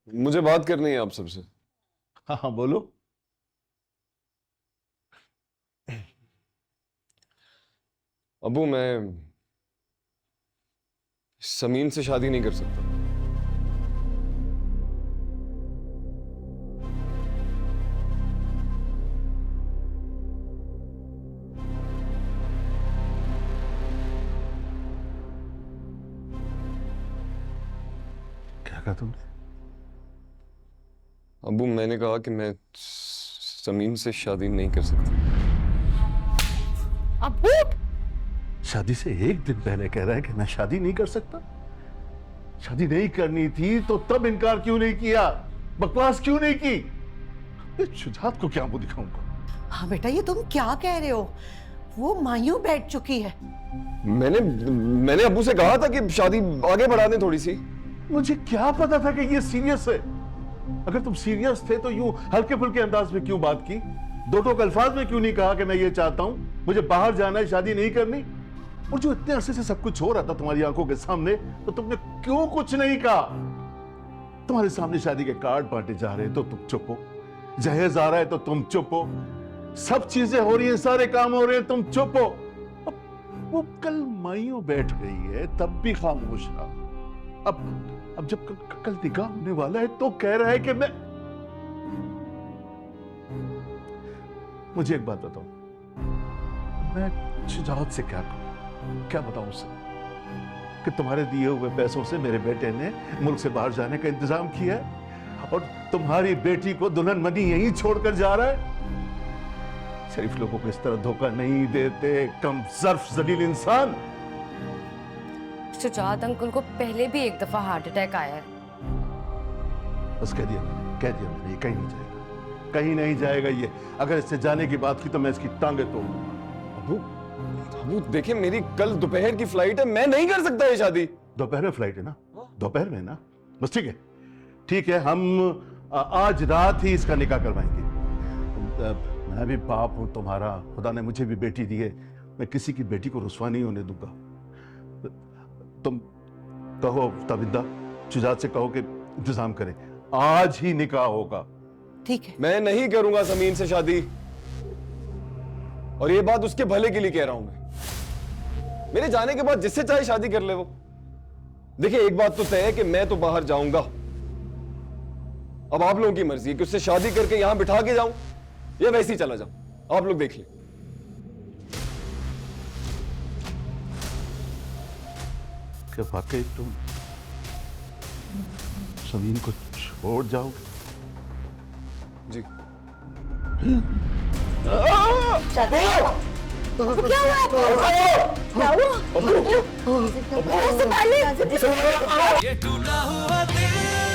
मुझे बात करनी है आप सबसे। हाँ हाँ बोलो। अबू, मैं समीन से शादी नहीं कर सकता। क्या कहा तुमने? अबू, मैंने कहा कि मैं समीन से शादी नहीं कर सकता। अबू! शादी से एक दिन पहले कह रहा है कि मैं शादी नहीं कर सकता। शादी नहीं करनी थी तो तब इनकार क्यों नहीं किया? बकवास क्यों नहीं की? इस शुजात को क्या मुंह दिखाऊंगा? हाँ बेटा, ये तुम क्या कह रहे हो? वो मायूं बैठ चुकी है। मैंने अबू से कहा था कि शादी आगे बढ़ा दें थोड़ी सी। मुझे क्या पता था कि ये सीरियस है। अगर तुम सीरियस थे तो यूं हल्के फुल्के अंदाज में क्यों बात की? दो टोक अल्फाज में क्यों नहीं कहा कि मैं ये चाहता हूं, मुझे बाहर जाना है, शादी नहीं करनी? और जो इतने अरसे से सब कुछ हो रहा था तुम्हारी आंखों के सामने, तो तुमने क्यों कुछ नहीं कहा? तुम्हारे सामने शादी के कार्ड बांटे जा रहे हैं तो तुम चुप हो, जहेज आ रहा है तो तुम चुप हो, सब चीजें हो रही हैं, सारे काम हो रहे हैं, तुम चुप हो। वो कल माइयों बैठ गई है तब भी खामोश रहा। अब जब कल निकाह होने वाला है तो कह रहा है कि मैं। मुझे एक बात बताओ, मैं शुजात से क्या कहूं? क्या बताऊं उसे कि तुम्हारे दिए हुए पैसों से मेरे बेटे ने मुल्क से बाहर जाने का इंतजाम किया है और तुम्हारी बेटी को दुल्हन मनी यहीं छोड़कर जा रहा है? शरीफ लोगों को इस तरह धोखा नहीं देते, कम ज़र्फ जलील इंसान। शुजात अंकल को पहले भी एक दफा हार्ट अटैक आया है। बस कह दिया मैंने, ये कहीं नहीं जाएगा, कहीं नहीं जाएगा ये। अगर इससे जाने की बात की तो मैं इसकी टांगे तोड़ूंगा। अबू देखिए, मेरी कल दोपहर की फ्लाइट है, मैं नहीं कर सकता ये शादी। दोपहर में फ्लाइट है ना? दोपहर में ना? बस ठीक है, ठीक है, हम आज रात ही इसका निकाह करवाएंगे। मैं भी बाप हूं तुम्हारा, खुदा ने मुझे भी बेटी दी है, मैं किसी की बेटी को रुसवा नहीं होने दूंगा। तुम कहो तबिंदा, शुजात से कहो कि इंतजाम करें, आज ही निकाह होगा। ठीक है। मैं नहीं करूंगा समीन से शादी, और ये बात उसके भले के लिए कह रहा हूं मैं। मेरे जाने के बाद जिससे चाहे शादी कर ले वो। देखिए, एक बात तो तय है कि मैं तो बाहर जाऊंगा। अब आप लोगों की मर्जी है कि उससे शादी करके यहां बिठा के जाऊं या वैसे ही चला जाऊं। आप लोग देख लें। क्या वाकई तुम समीन को छोड़ जाओगे? जी। क्या हुआ? ये टूटा हुआ दिल